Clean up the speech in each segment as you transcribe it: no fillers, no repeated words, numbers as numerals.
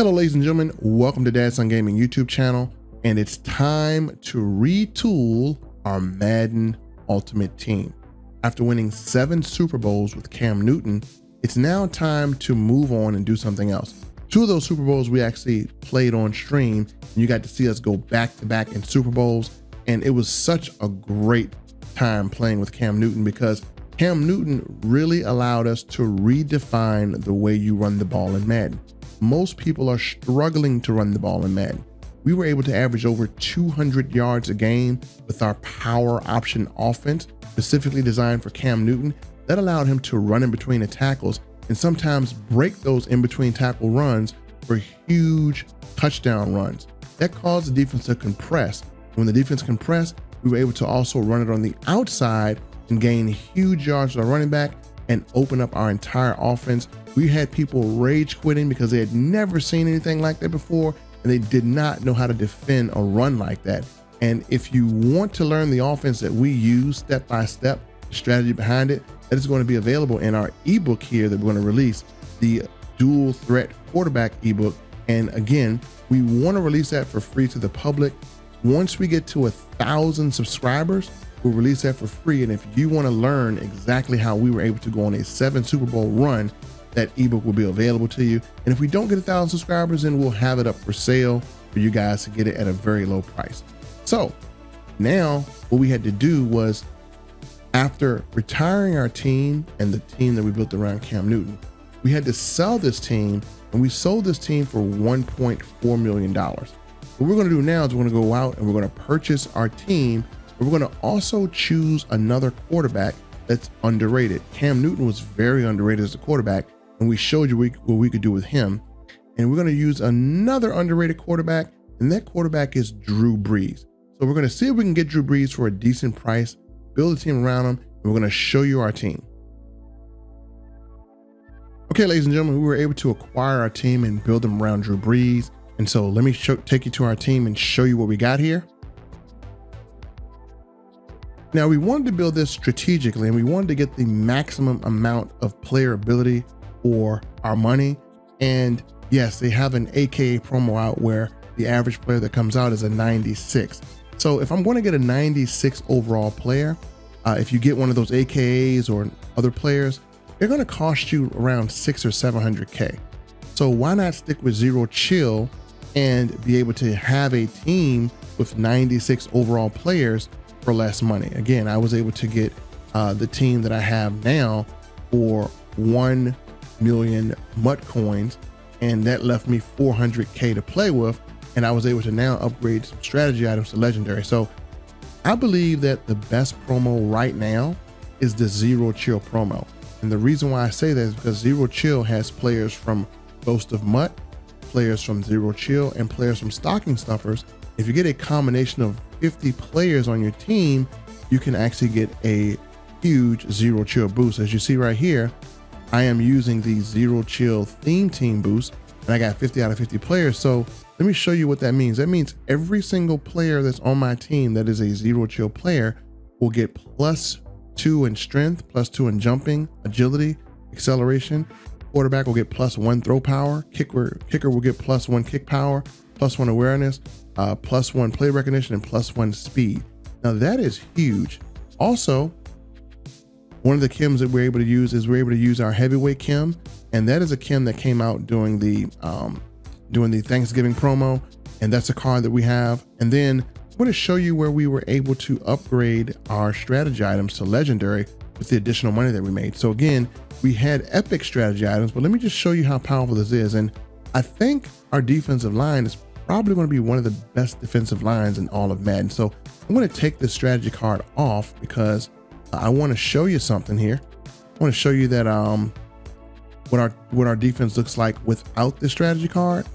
Hello, ladies and gentlemen, welcome to Dad Son Gaming YouTube channel, and it's time to retool our Madden Ultimate Team. After winning 7 Super Bowls with Cam Newton, it's now time to move on and do something else. 2 of those Super Bowls we actually played on stream, and you got to see us go back to back in Super Bowls, and it was such a great time playing with Cam Newton because Cam Newton really allowed us to redefine the way you run the ball in Madden. Most people are struggling to run the ball in Madden. We were able to average over 200 yards a game with our power option offense, specifically designed for Cam Newton. That allowed him to run in between the tackles and sometimes break those in between tackle runs for huge touchdown runs. That caused the defense to compress. When the defense compressed, we were able to also run it on the outside and gain huge yards with our running back and open up our entire offense. We had people rage quitting because they had never seen anything like that before, and they did not know how to defend a run like that. And if you want to learn the offense that we use step by step, the strategy behind it, that is going to be available in our ebook here that we're going to release, the Dual Threat Quarterback ebook. And again, we want to release that for free to the public. Once we get to 1,000 subscribers, we'll release that for free. And if you want to learn exactly how we were able to go on a 7 Super Bowl run, that ebook will be available to you. And if we don't get 1,000 subscribers, then we'll have it up for sale for you guys to get it at a very low price. So now what we had to do was, after retiring our team and the team that we built around Cam Newton, we had to sell this team, and we sold this team for $1.4 million. What we're going to do now is we're going to go out and we're going to purchase our team. But we're going to also choose another quarterback that's underrated. Cam Newton was very underrated as a quarterback, and we showed you what we could do with him. And we're going to use another underrated quarterback, and that quarterback is Drew Brees. So we're going to see if we can get Drew Brees for a decent price, build a team around him, and we're going to show you our team. Okay, ladies and gentlemen, we were able to acquire our team and build them around Drew Brees. And so let me take you to our team and show you what we got here. Now, we wanted to build this strategically, and we wanted to get the maximum amount of player ability for our money. And yes, they have an AKA promo out where the average player that comes out is a 96. So if I'm going to get a 96 overall player, if you get one of those AKAs or other players, they're going to cost you around 600 or 700K. So why not stick with Zero Chill and be able to have a team with 96 overall players for less money? Again, I was able to get the team that I have now for 1 million MUT coins, and that left me 400K to play with, and I was able to now upgrade some strategy items to legendary. So I believe that the best promo right now is the Zero Chill promo. And the reason why I say that is because Zero Chill has players from Ghost of MUT, players from Zero Chill, and players from Stocking Stuffers. If you get a combination of 50 players on your team, you can actually get a huge Zero Chill boost. As you see right here, I am using the Zero Chill theme team boost, and I got 50 out of 50 players. So let me show you what that means. That means every single player that's on my team that is a Zero Chill player will get +2 in strength, +2 in jumping, agility, acceleration. Quarterback will get +1 throw power. Kicker will get +1 kick power, +1 awareness, +1 play recognition, and +1 speed. Now that is huge. Also, one of the chems that we're able to use is we're able to use our heavyweight chem, and that is a chem that came out during the Thanksgiving promo, and that's a card that we have. And then I'm going to show you where we were able to upgrade our strategy items to legendary with the additional money that we made. So again, we had epic strategy items, but let me just show you how powerful this is. And I think our defensive line is probably going to be one of the best defensive lines in all of Madden. So I'm going to take this strategy card off because I want to show you something here. I want to show you that what our defense looks like without this strategy card.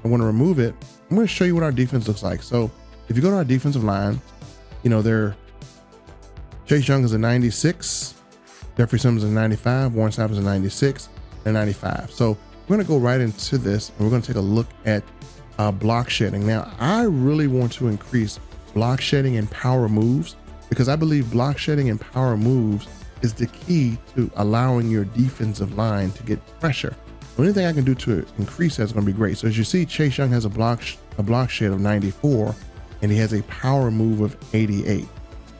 I want to remove it. I'm going to show you what our defense looks like. So if you go to our defensive line, you know, Chase Young is a 96, Jeffrey Simmons is a 95, Warren Sapp is a 96, and 95. So we're going to go right into this, and we're going to take a look at block shedding. Now, I really want to increase block shedding and power moves, because I believe block shedding and power moves is the key to allowing your defensive line to get pressure. So anything I can do to increase that's going to be great. So as you see, Chase Young has a block shed of 94, and he has a power move of 88.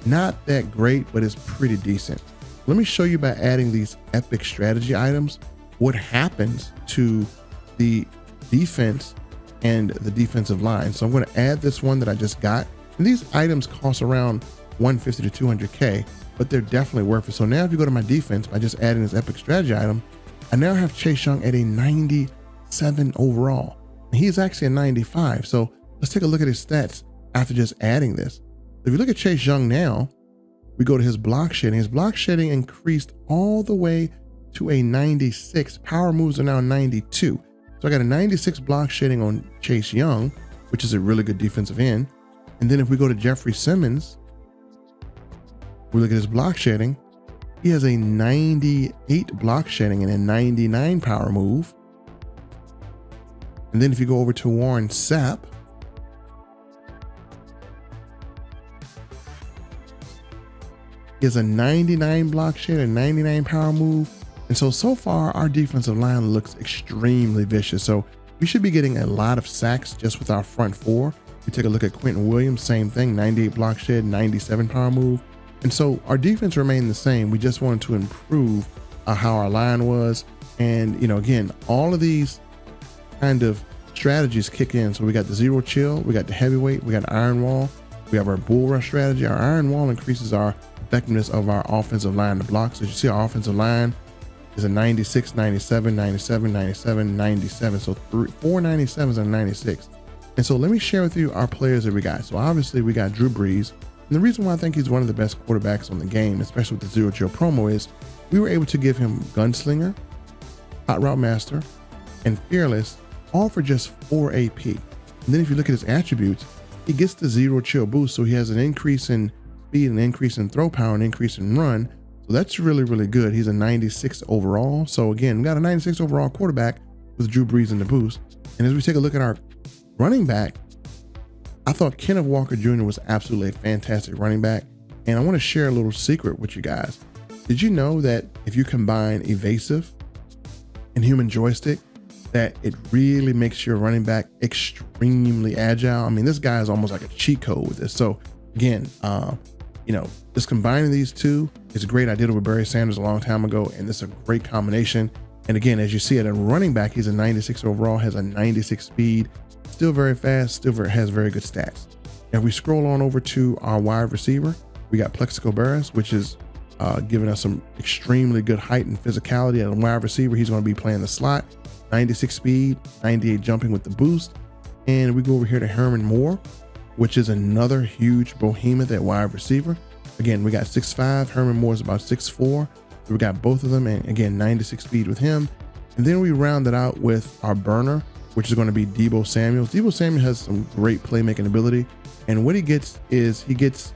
Not that great, but it's pretty decent. Let me show you by adding these epic strategy items what happens to the defense and the defensive line. So I'm going to add this one that I just got. And these items cost around 150 to 200K, but they're definitely worth it. So now if you go to my defense by just adding this epic strategy item, I now have Chase Young at a 97 overall. And he's actually a 95. So let's take a look at his stats after just adding this. If you look at Chase Young now, we go to his block shedding. His block shedding increased all the way to a 96. Power moves are now 92. So I got a 96 block shedding on Chase Young, which is a really good defensive end. And then if we go to Jeffrey Simmons, we look at his block shedding. He has a 98 block shedding and a 99 power move. And then if you go over to Warren Sapp, he has a 99 block shed, a 99 power move. And so far our defensive line looks extremely vicious. So we should be getting a lot of sacks just with our front four. We take a look at Quentin Williams, same thing, 98 block shed, 97 power move. And so our defense remained the same. We just wanted to improve how our line was. And, you know, again, all of these kind of strategies kick in. So we got the zero chill, we got the heavyweight, we got iron wall, we have our bull rush strategy. Our iron wall increases our effectiveness of our offensive line to block. So as you see, our offensive line is a 96, 97, 97, 97, 97. So 4 97s and 96. And so let me share with you our players that we got. So obviously we got Drew Brees. And the reason why I think he's one of the best quarterbacks on the game, especially with the zero chill promo, is we were able to give him Gunslinger, Hot Route Master, and Fearless, all for just 4 AP. And then if you look at his attributes, he gets the zero chill boost. So he has an increase in speed, an increase in throw power, an increase in run. So that's really, really good. He's a 96 overall. So again, we got a 96 overall quarterback with Drew Brees in the boost. And as we take a look at our running back, I thought Kenneth Walker Jr. was absolutely a fantastic running back. And I want to share a little secret with you guys. Did you know that if you combine evasive and human joystick, that it really makes your running back extremely agile? I mean, this guy is almost like a cheat code with this. So again, you know, just combining these two is great. I did it with Barry Sanders a long time ago, and this is a great combination. And again, as you see at a running back, he's a 96 overall, has a 96 speed, still very fast, still has very good stats. If we scroll on over to our wide receiver, we got PLAXICO BURRESS, which is giving us some extremely good height and physicality. At a wide receiver, he's going to be playing the slot, 96 speed, 98 jumping with the boost. And we go over here to Herman Moore, which is another huge behemoth at wide receiver. Again, we got 6'5", Herman Moore is about 6'4". So we got both of them, and again, 96 speed with him. And then we round it out with our burner, which is going to be DEEBO Samuels. DEEBO Samuel has some great playmaking ability. And what he gets is he gets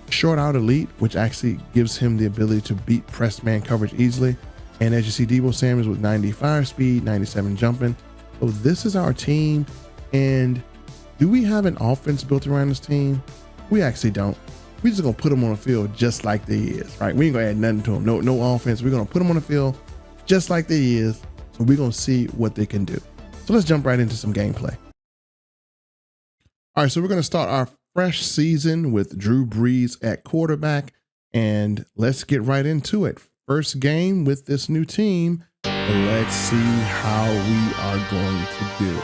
short out elite, which actually gives him the ability to beat press man coverage easily. And as you see, DEEBO Samuels with 95 speed, 97 jumping. So this is our team. And do we have an offense built around this team? We actually don't. We're just gonna put them on the field just like they is, right? We ain't gonna add nothing to them. No offense. We're gonna put them on the field just like they is. And we're gonna see what they can do. So let's jump right into some gameplay. All right, so we're gonna start our fresh season with Drew Brees at quarterback, and let's get right into it. First game with this new team. Let's see how we are going to do.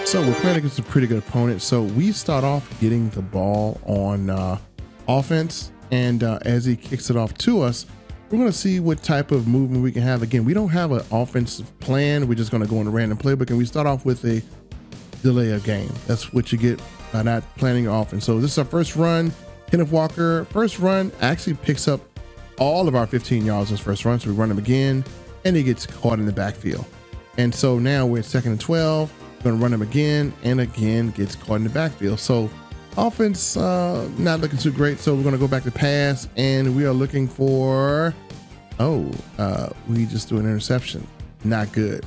So we're playing against a pretty good opponent. So we start off getting the ball on offense, and as he kicks it off to us, we're going to see what type of movement we can have. Again, we don't have an offensive plan. We're just going to go in a random playbook, and we start off with a delay of game. That's what you get by not planning your offense. So this is our first run. Kenneth Walker, first run, actually picks up all of our 15 yards in his first run. So we run him again, and he gets caught in the backfield. And so now we're at 2nd and 12. Going to run him again, and again gets caught in the backfield. So Offense, not looking too great. So we're going to go back to pass, and we are looking for, we just threw an interception. Not good.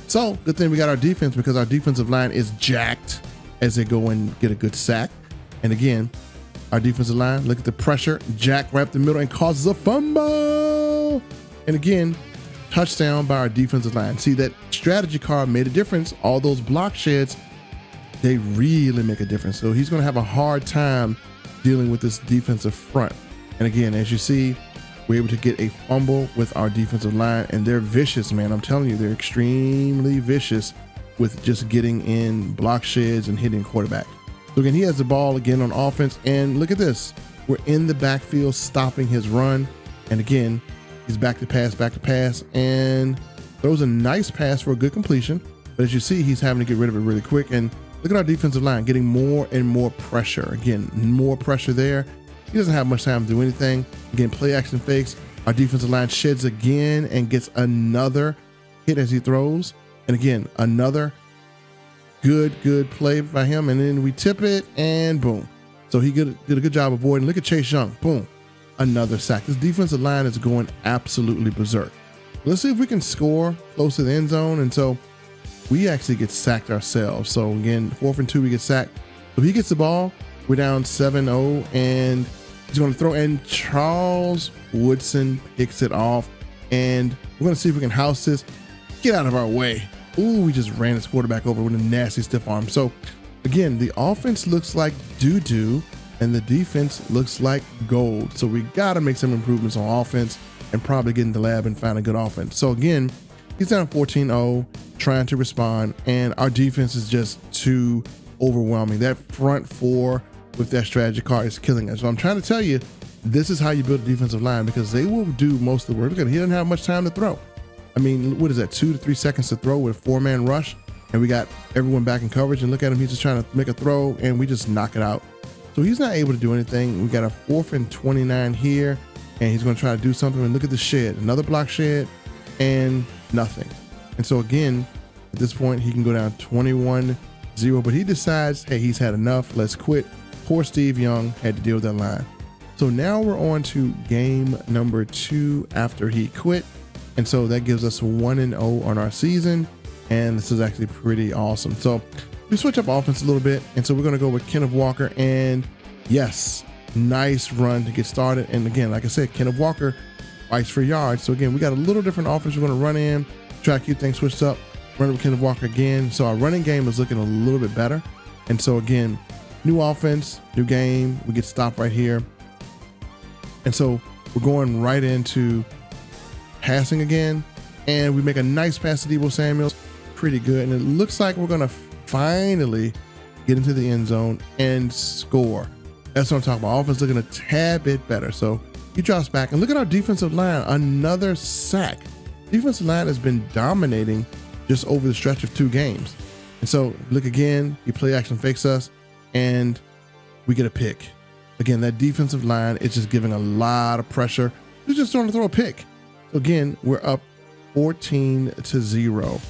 So good thing we got our defense, because our defensive line is jacked as they go and get a good sack. And again, our defensive line, look at the pressure, jack right up the middle and causes a fumble. And again, touchdown by our defensive line. See, that strategy card made a difference. All those block sheds, they really make a difference. So he's going to have a hard time dealing with this defensive front. And again, as you see, we're able to get a fumble with our defensive line, and they're vicious, man. I'm telling you, they're extremely vicious with just getting in block sheds and hitting quarterback. So again, he has the ball again on offense, and look at this. We're in the backfield stopping his run. And again, he's back to pass, and throws a nice pass for a good completion. But as you see, he's having to get rid of it really quick. And look at our defensive line getting more and more pressure. Again, more pressure there. He doesn't have much time to do anything. Again, play action fakes. Our defensive line sheds again and gets another hit as he throws. And again, another good play by him. And then we tip it, and boom. So he did a good job avoiding. Look at Chase Young. Boom. Another sack. This defensive line is going absolutely berserk. Let's see if we can score close to the end zone. And so we actually get sacked ourselves. So again, 4th and 2, we get sacked. So he gets the ball. We're down 7-0, and he's going to throw, and Charles Woodson picks it off. And we're going to see if we can house this. Get out of our way. Ooh, we just ran his quarterback over with a nasty stiff arm. So again, the offense looks like doo-doo, and the defense looks like gold. So we got to make some improvements on offense and probably get in the lab and find a good offense. So again, he's down 14-0, trying to respond, and our defense is just too overwhelming. That front four with that strategy card is killing us. So I'm trying to tell you, this is how you build a defensive line, because they will do most of the work. Look at him, he doesn't have much time to throw. I mean, what is that, 2 to 3 seconds to throw with a 4-man rush, and we got everyone back in coverage, and look at him, he's just trying to make a throw, and we just knock it out. So he's not able to do anything. We got a 4th and 29 here, and he's going to try to do something, and look at the shed, another block shed, and nothing. And so again, at this point, he can go down 21-0, but he decides, hey, he's had enough, let's quit. Poor Steve Young had to deal with that line. So now we're on to game number 2 after he quit. And so that gives us 1-0 on our season. And this is actually pretty awesome. So we switch up offense a little bit. And so we're going to go with Kenneth Walker. And yes, nice run to get started. And again, like I said, Kenneth Walker fights for yards. So again, we got a little different offense we're going to run in, try to keep things switched up, run with Kenneth Walker again. So our running game is looking a little bit better. And so again, new offense, new game, we get stopped right here. And so we're going right into passing again, and we make a nice pass to DEEBO Samuels, pretty good. And it looks like we're gonna finally get into the end zone and score. That's what I'm talking about. Offense looking a tad bit better. So he drops back, and look at our defensive line, another sack. Defensive line has been dominating just over the stretch of 2 games. And so look again, he play action fakes us, and we get a pick. Again, that defensive line is just giving a lot of pressure. They're just trying to throw a pick. So again, we're up 14-0.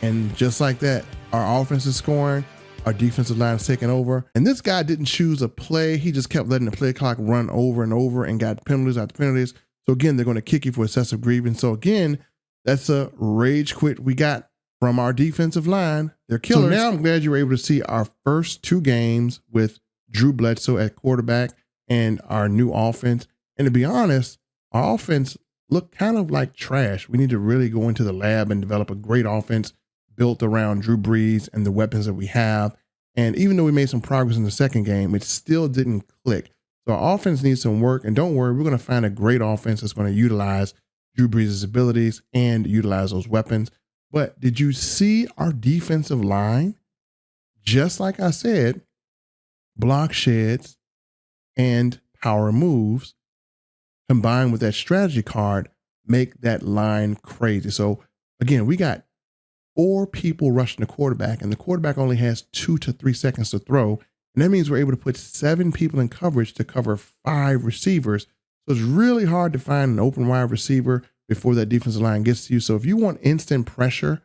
And just like that, our offense is scoring, our defensive line is taking over. And this guy didn't choose a play. He just kept letting the play clock run over and over and got penalties after penalties. So again, they're going to kick you for excessive grievance. So again, that's a rage quit we got from our defensive line. They're killers. So now I'm glad you were able to see our first 2 games with Drew Bledsoe at quarterback and our new offense. And to be honest, our offense looked kind of like trash. We need to really go into the lab and develop a great offense built around Drew Brees and the weapons that we have. And even though we made some progress in the second game, it still didn't click. So our offense needs some work. And don't worry, we're going to find a great offense that's going to utilize Drew Brees' abilities and utilize those weapons. But did you see our defensive line? Just like I said, block sheds and power moves combined with that strategy card make that line crazy. So again, we got 4 people rushing the quarterback, and the quarterback only has 2 to 3 seconds to throw. And that means we're able to put 7 people in coverage to cover 5 receivers. So it's really hard to find an open wide receiver before that defensive line gets to you. So if you want instant pressure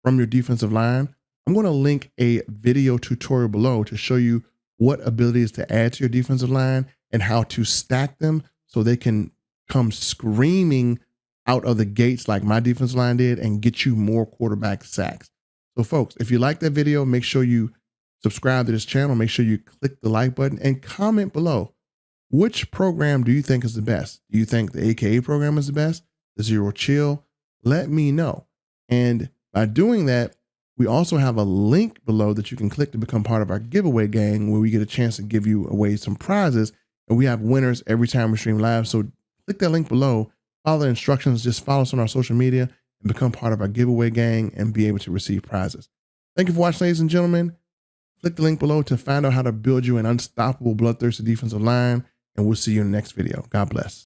from your defensive line, I'm going to link a video tutorial below to show you what abilities to add to your defensive line and how to stack them so they can come screaming out of the gates like my defensive line did and get you more quarterback sacks. So folks, if you like that video, make sure you subscribe to this channel. Make sure you click the like button and comment below. Which program do you think is the best? Do you think the AKA program is the best? The Zero Chill? Let me know. And by doing that, we also have a link below that you can click to become part of our giveaway gang, where we get a chance to give you away some prizes. And we have winners every time we stream live. So click that link below, follow the instructions, just follow us on our social media and become part of our giveaway gang and be able to receive prizes. Thank you for watching, ladies and gentlemen. Click the link below to find out how to build you an unstoppable, bloodthirsty defensive line. And we'll see you in the next video. God bless.